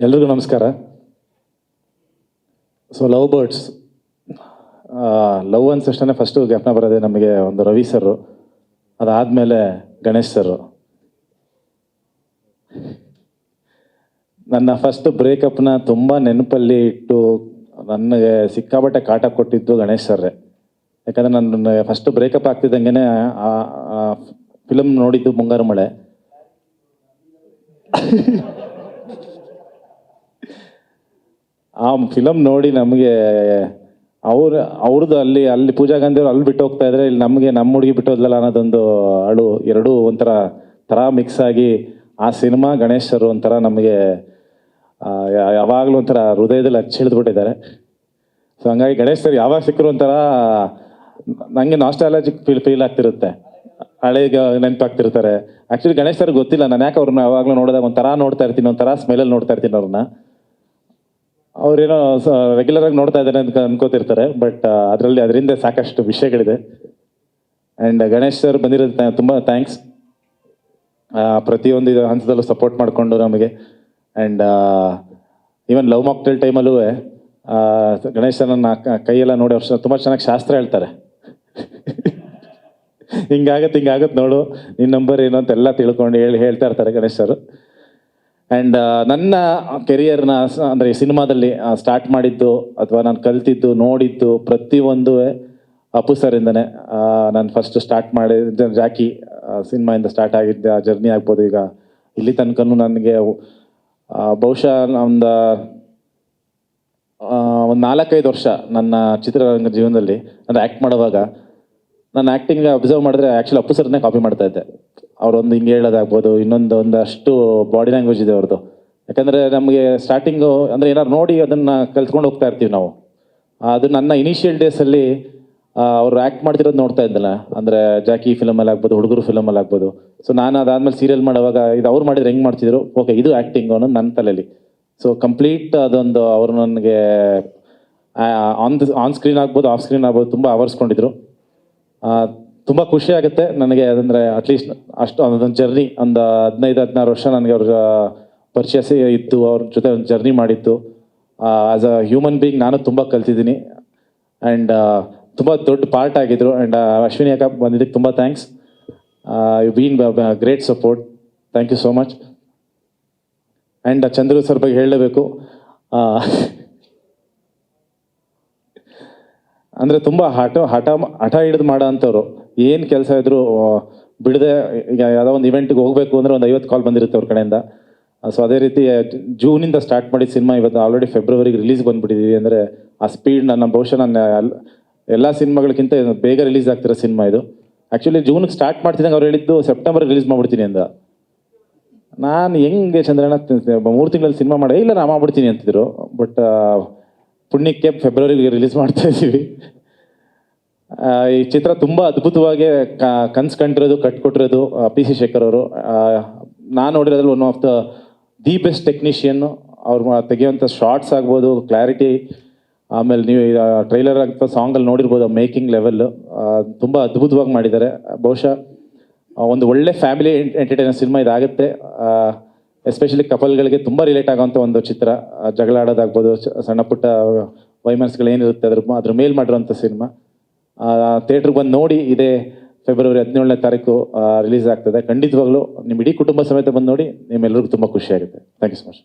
ಎಲ್ರಿಗೂ ನಮಸ್ಕಾರ. So lovebirds, love ಅಂದ ತಕ್ಷಣ ಫಸ್ಟು ಜ್ಞಾಪನ ಬರೋದೇ ನಮಗೆ ಒಂದು ರವಿ ಸರ್, ಅದಾದಮೇಲೆ ಗಣೇಶ್ ಸರ್. ನನ್ನ ಫಸ್ಟ್ ಬ್ರೇಕಪ್ನ ತುಂಬ ನೆನಪಲ್ಲಿ ಇಟ್ಟು ನನಗೆ ಸಿಕ್ಕಾಬಟ್ಟೆ ಕಾಟ ಕೊಟ್ಟಿದ್ದು ಗಣೇಶ್ ಸರ್ರೆ. ಯಾಕಂದರೆ ನನ್ನ ಫಸ್ಟ್ ಬ್ರೇಕಪ್ ಆಗ್ತಿದ್ದಂಗೆ ಫಿಲಮ್ ನೋಡಿದ್ದು ಮುಂಗಾರು ಮಳೆ. ಆ ಫಿಲಮ್ ನೋಡಿ ನಮಗೆ ಅವ್ರದ್ದು ಅಲ್ಲಿ ಪೂಜಾ ಗಾಂಧಿ ಅವರು ಅಲ್ಲಿ ಬಿಟ್ಟು ಹೋಗ್ತಾ ಇದ್ರೆ, ಇಲ್ಲಿ ನಮಗೆ ನಮ್ಮ ಹುಡುಗಿ ಬಿಟ್ಟೋದ್ಲಲ್ಲ ಅನ್ನೋದೊಂದು ಅಳು, ಎರಡೂ ಒಂಥರ ಮಿಕ್ಸ್ ಆಗಿ ಆ ಸಿನಿಮಾ ಗಣೇಶ್ ಸರ್ ಒಂಥರ ನಮಗೆ ಯಾವಾಗಲೂ ಒಂಥರ ಹೃದಯದಲ್ಲಿ ಹಚ್ಚಿಳಿದ್ಬಿಟ್ಟಿದ್ದಾರೆ. ಸೊ ಹಂಗಾಗಿ ಗಣೇಶ್ ಸರ್ ಯಾವಾಗ ಸಿಕ್ಕರು ಒಂಥರ ನನಗೆ ನಾಸ್ಟಾಲಜಿಕ್ ಫೀಲ್ ಆಗ್ತಿರುತ್ತೆ, ಹಳೆಗೆ ನೆನಪಾಗ್ತಿರ್ತಾರೆ. ಆ್ಯಕ್ಚುಲಿ ಗಣೇಶ್ ಸರ್ ಗೊತ್ತಿಲ್ಲ ನಾನು ಯಾಕೆ ಅವ್ರನ್ನ ಯಾವಾಗಲೂ ನೋಡಿದಾಗ ಒಂಥರ ನೋಡ್ತಾ ಇರ್ತೀನಿ, ಒಂಥರ ಸ್ಮೆಲಲ್ಲಿ ನೋಡ್ತಾ ಇರ್ತೀನಿ ಅವ್ರನ್ನ. ಅವ್ರೇನೋ ರೆಗ್ಯುಲರಾಗಿ ನೋಡ್ತಾ ಇದ್ದಾರೆ ಅಂತ ಅನ್ಕೋತಿರ್ತಾರೆ, ಬಟ್ ಅದರಿಂದ ಸಾಕಷ್ಟು ವಿಷಯಗಳಿದೆ. ಆ್ಯಂಡ್ ಗಣೇಶ್ ಸರ್ ಬಂದಿರೋದು ತುಂಬ ಥ್ಯಾಂಕ್ಸ್. ಪ್ರತಿಯೊಂದು ಹಂತದಲ್ಲೂ ಸಪೋರ್ಟ್ ಮಾಡಿಕೊಂಡು ನಮಗೆ. ಆ್ಯಂಡ್ ಈವನ್ ಲವ್ ಮಾಕ್ಟೇಲ್ ಟೈಮಲ್ಲೂ ಗಣೇಶ್ ಸರ್ ನನ್ನ ಕೈಯೆಲ್ಲ ನೋಡಿ ಅವ್ರು ತುಂಬ ಚೆನ್ನಾಗಿ ಶಾಸ್ತ್ರ ಹೇಳ್ತಾರೆ. ಹಿಂಗಾಗತ್ತೆ ನೋಡು, ನಿನ್ನ ನಂಬರ್ ಏನು ಅಂತೆಲ್ಲ ತಿಳ್ಕೊಂಡು ಹೇಳ್ತಾ ಇರ್ತಾರೆ ಗಣೇಶ್ ಸರ್. ಆ್ಯಂಡ್ ನನ್ನ ಕೆರಿಯರ್ನ ಅಂದರೆ ಸಿನಿಮಾದಲ್ಲಿ ಸ್ಟಾರ್ಟ್ ಮಾಡಿದ್ದು ಅಥವಾ ನಾನು ಕಲ್ತಿದ್ದು ನೋಡಿದ್ದು ಪ್ರತಿಯೊಂದು ಅಪ್ಪು ಸರಿಂದನೇ. ನಾನು ಫಸ್ಟ್ ಸ್ಟಾರ್ಟ್ ಮಾಡಿದ ಜಾಕಿ ಸಿನಿಮಾಯಿಂದ ಸ್ಟಾರ್ಟ್ ಆಗಿದ್ದೆ ಆ ಜರ್ನಿ ಆಗ್ಬೋದು. ಈಗ ಇಲ್ಲಿ ತನಕನೂ ನನಗೆ ಬಹುಶಃ ಒಂದು 4-5 ವರ್ಷ ನನ್ನ ಚಿತ್ರರಂಗ ಜೀವನದಲ್ಲಿ ಅಂದರೆ ಆ್ಯಕ್ಟ್ ಮಾಡುವಾಗ ನಾನು ಆ್ಯಕ್ಟಿಂಗ್ ಅಬ್ಸರ್ವ್ ಮಾಡಿದ್ರೆ ಆ್ಯಕ್ಚುಲಿ ಅಪ್ಪು ಸರ್ನೇ ಕಾಪಿ ಮಾಡ್ತಾ ಇದ್ದೆ. ಅವರೊಂದು ಹಿಂಗೆ ಹೇಳೋದಾಗ್ಬೋದು, ಒಂದಷ್ಟು ಬಾಡಿ ಲ್ಯಾಂಗ್ವೇಜ್ ಇದೆ ಅವ್ರದ್ದು. ಯಾಕಂದರೆ ನಮಗೆ ಸ್ಟಾರ್ಟಿಂಗು ಅಂದರೆ ಏನಾದ್ರು ನೋಡಿ ಅದನ್ನು ಕಲ್ತ್ಕೊಂಡು ಹೋಗ್ತಾ ಇರ್ತೀವಿ ನಾವು. ಅದು ನನ್ನ ಇನಿಷಿಯಲ್ ಡೇಸಲ್ಲಿ ಅವರು ಆ್ಯಕ್ಟ್ ಮಾಡ್ತಿರೋದು ನೋಡ್ತಾ ಇದ್ದಲ್ಲ, ಅಂದರೆ ಜಾಕಿ ಫಿಲಮಲ್ಲಿ ಆಗ್ಬೋದು, ಹುಡುಗರು ಫಿಲಮಲ್ಲಿ ಆಗ್ಬೋದು. ಸೊ ನಾನು ಅದಾದಮೇಲೆ ಸೀರಿಯಲ್ ಮಾಡುವಾಗ ಇದು ಅವ್ರು ಮಾಡಿದ್ರೆ ಹೆಂಗೆ ಮಾಡ್ತಿದ್ರು, ಓಕೆ ಇದು ಆ್ಯಕ್ಟಿಂಗ್ ಅನ್ನೋದು ನನ್ನ ತಲೆಯಲ್ಲಿ. ಸೊ ಕಂಪ್ಲೀಟ್ ಅದೊಂದು ಅವರು ನನಗೆ ಆನ್ ಸ್ಕ್ರೀನ್ ಆಗ್ಬೋದು, ಆಫ್ ಸ್ಕ್ರೀನ್ ಆಗ್ಬೋದು ತುಂಬ ಆವರಿಸ್ಕೊಂಡಿದ್ರು. ತುಂಬ ಖುಷಿ ಆಗುತ್ತೆ ನನಗೆ. ಅದಂದರೆ ಅಟ್ಲೀಸ್ಟ್ ಅಷ್ಟು ಅದೊಂದು ಜರ್ನಿ ಒಂದು 15-16 ವರ್ಷ ನನಗೆ ಅವ್ರ ಪರಿಚಯ ಇತ್ತು, ಅವ್ರ ಜೊತೆ ಒಂದು ಜರ್ನಿ ಮಾಡಿತ್ತು. ಆ್ಯಸ್ ಅ ಹ್ಯೂಮನ್ ಬೀಯಿಂಗ್ ನಾನು ತುಂಬ ಕಲ್ತಿದ್ದೀನಿ. ಆ್ಯಂಡ್ ತುಂಬ ದೊಡ್ಡ ಪಾರ್ಟ್ ಆಗಿದ್ರು. ಆ್ಯಂಡ್ ಅಶ್ವಿನಿ ಅಕ್ಕ ಬಂದಿದ್ದಕ್ಕೆ ತುಂಬ thanks. You been great support, thank you so much. And Chandru sir ಬಗ್ಗೆ ಹೇಳಲೇಬೇಕು. ಅಂದರೆ ತುಂಬ ಹಠ ಹಿಡಿದು ಮಾಡೋ ಅಂಥವ್ರು. ಏನು ಕೆಲಸ ಇದ್ರು ಬಿಡದೆ, ಈಗ ಯಾವುದೋ ಒಂದು ಇವೆಂಟ್ಗೆ ಹೋಗಬೇಕು ಅಂದರೆ ಒಂದು 50 ಕಾಲ್ ಬಂದಿರುತ್ತೆ ಅವ್ರ ಕಡೆಯಿಂದ. ಸೊ ಅದೇ ರೀತಿ ಜೂನಿಂದ ಸ್ಟಾರ್ಟ್ ಮಾಡಿದ ಸಿನಿಮಾ ಇವತ್ತು ಆಲ್ರೆಡಿ ಫೆಬ್ರವರಿಗೆ ರಿಲೀಸ್ ಬಂದುಬಿಟ್ಟಿದ್ದೀವಿ. ಅಂದರೆ ಆ ಸ್ಪೀಡ್ ನನ್ನ ಬಹುಶಃ ನನ್ನ ಎಲ್ಲ ಸಿನಿಮಾಗಳಿಗಿಂತ ಬೇಗ ರಿಲೀಸ್ ಆಗ್ತಿರೋ ಸಿನಿಮಾ ಇದು. ಆ್ಯಕ್ಚುಲಿ ಜೂನಿಗೆ ಸ್ಟಾರ್ಟ್ ಮಾಡ್ತಿದ್ದಂಗೆ ಅವ್ರು ಹೇಳಿದ್ದು ಸೆಪ್ಟೆಂಬರ್ ರಿಲೀಸ್ ಮಾಡ್ಬಿಡ್ತೀನಿ ಅಂದ. ನಾನು ಹೆಂಗೆ ಚಂದ್ರಣ್ಣ 3 ತಿಂಗಳಲ್ಲಿ ಸಿನಿಮಾ ಮಾಡಿ ಇಲ್ಲ ನಾ ಮಾಡ್ಬಿಡ್ತೀನಿ ಅಂತಿದ್ರು. ಬಟ್ ಪುಣ್ಯಕ್ಕೆ ಫೆಬ್ರವರಿಗೆ ರಿಲೀಸ್ ಮಾಡ್ತಾ ಇದ್ದೀವಿ. ಈ ಚಿತ್ರ ತುಂಬ ಅದ್ಭುತವಾಗಿ ಕನ್ಸು ಕಂಡಿರೋದು, ಕಟ್ಕೊಟ್ಟಿರೋದು PC ಶೇಖರ್ ಅವರು. ನಾನು ನೋಡಿರೋದ್ರಲ್ಲಿ one of the best technician. ಅವ್ರು ತೆಗೆಯುವಂಥ ಶಾರ್ಟ್ಸ್ ಆಗ್ಬೋದು, ಕ್ಲಾರಿಟಿ, ಆಮೇಲೆ ನೀವು ಟ್ರೈಲರ್ ಅಥವಾ ಸಾಂಗಲ್ಲಿ ನೋಡಿರ್ಬೋದು ಮೇಕಿಂಗ್ ಲೆವೆಲ್ಲು ತುಂಬ ಅದ್ಭುತವಾಗಿ ಮಾಡಿದ್ದಾರೆ. ಬಹುಶಃ ಒಂದು ಒಳ್ಳೆ ಫ್ಯಾಮಿಲಿ ಎಂಟರ್ಟೈನರ್ ಸಿನಿಮಾ ಇದಾಗುತ್ತೆ. ಎಸ್ಪೆಷಲಿ ಕಪಲ್ಗಳಿಗೆ ತುಂಬ ರಿಲೇಟ್ ಆಗೋವಂಥ ಒಂದು ಚಿತ್ರ. ಜಗಳ ಆಡೋದಾಗ್ಬೋದು, ಸಣ್ಣ ಪುಟ್ಟ ವೈಮನಸ್ಗಳೇನಿರುತ್ತೆ ಅದ್ರ ಮೇಲೆ ಮಾಡಿರೋಂಥ ಸಿನಿಮಾ. ಥಿಯೇಟ್ರಿಗೆ ಬಂದು ನೋಡಿ. ಇದೇ ಫೆಬ್ರವರಿ 17ನೇ ತಾರೀಕು ರಿಲೀಸ್ ಆಗ್ತದೆ. ಖಂಡಿತವಾಗ್ಲೂ ನಿಮ್ಮ ಇಡೀ ಕುಟುಂಬ ಸಮೇತ ಬಂದು ನೋಡಿ, ನಿಮ್ಮೆಲ್ಲರಿಗೂ ತುಂಬ ಖುಷಿಯಾಗುತ್ತೆ. Thank you so much.